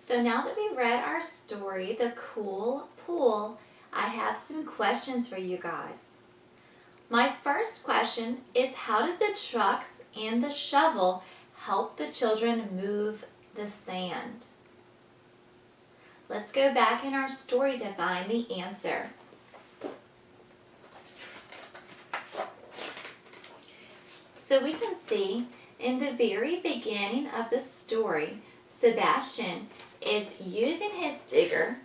So now that we've read our story, The Cool Pool, I have some questions for you guys. My first question is, how did the trucks and the shovel help the children move the sand? Let's go back in our story to find the answer. So we can see in the very beginning of the story, Sebastian is using his digger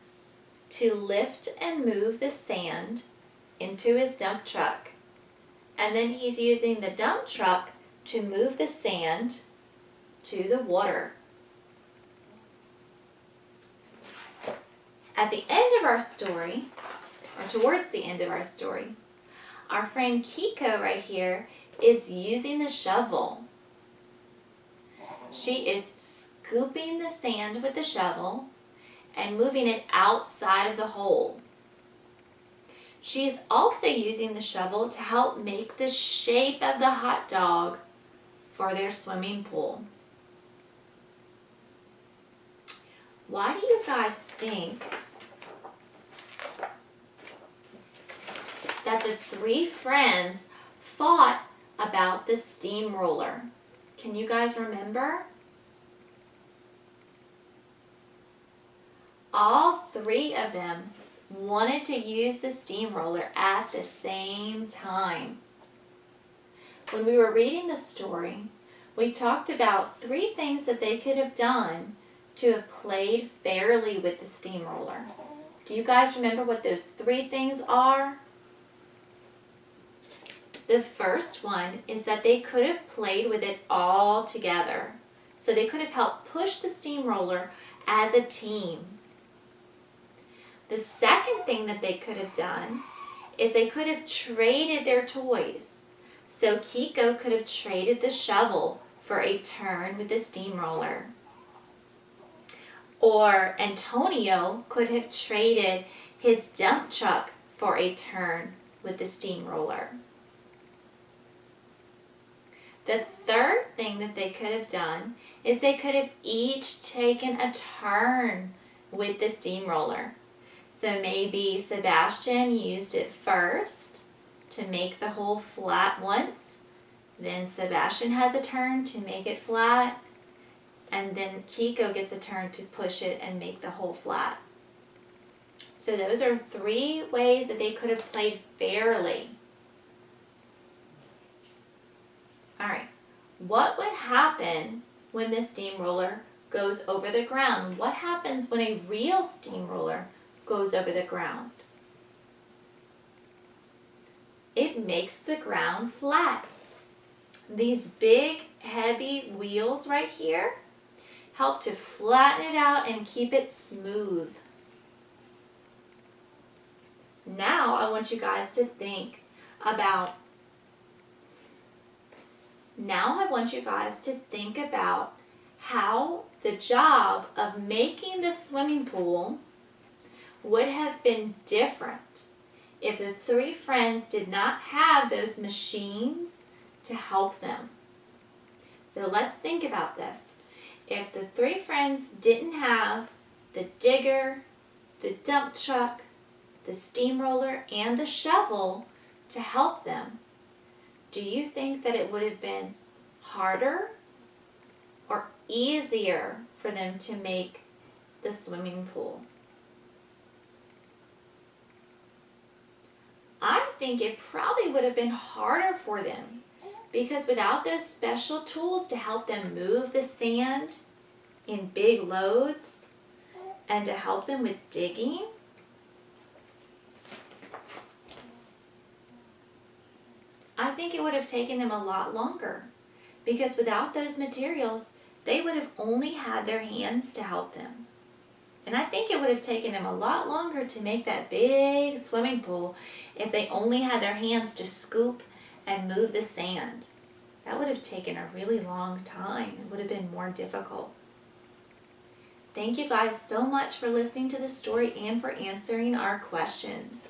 to lift and move the sand into his dump truck. And then he's using the dump truck to move the sand to the water. At the end of our story, or towards the end of our story, our friend Kiko right here is using the shovel. She is scooping the sand with the shovel and moving it outside of the hole. She is also using the shovel to help make the shape of the hot dog for their swimming pool. Why do you guys think that the three friends fought about the steamroller? Can you guys remember? All three of them wanted to use the steamroller at the same time. When we were reading the story, we talked about 3 things that they could have done to have played fairly with the steamroller. Do you guys remember what those 3 things are? The first one is that they could have played with it all together. So they could have helped push the steamroller as a team. The second thing that they could have done is they could have traded their toys. So Kiko could have traded the shovel for a turn with the steamroller. Or Antonio could have traded his dump truck for a turn with the steamroller. The third thing that they could have done is they could have each taken a turn with the steamroller. So maybe Sebastian used it first to make the hole flat once. Then Sebastian has a turn to make it flat. And then Kiko gets a turn to push it and make the hole flat. So those are 3 ways that they could have played fairly. Alright, what would happen when the steamroller goes over the ground? What happens when a real steamroller goes over the ground? It makes the ground flat. These big, heavy wheels right here help to flatten it out and keep it smooth. Now I want you guys to think about how the job of making the swimming pool would have been different if the 3 friends did not have those machines to help them. So let's think about this. If the 3 friends didn't have the digger, the dump truck, the steamroller, and the shovel to help them, do you think that it would have been harder or easier for them to make the swimming pool? I think it probably would have been harder for them, because without those special tools to help them move the sand in big loads and to help them with digging, I think it would have taken them a lot longer, because without those materials, they would have only had their hands to help them. And I think it would have taken them a lot longer to make that big swimming pool if they only had their hands to scoop and move the sand. That would have taken a really long time. It would have been more difficult. Thank you guys so much for listening to the story and for answering our questions.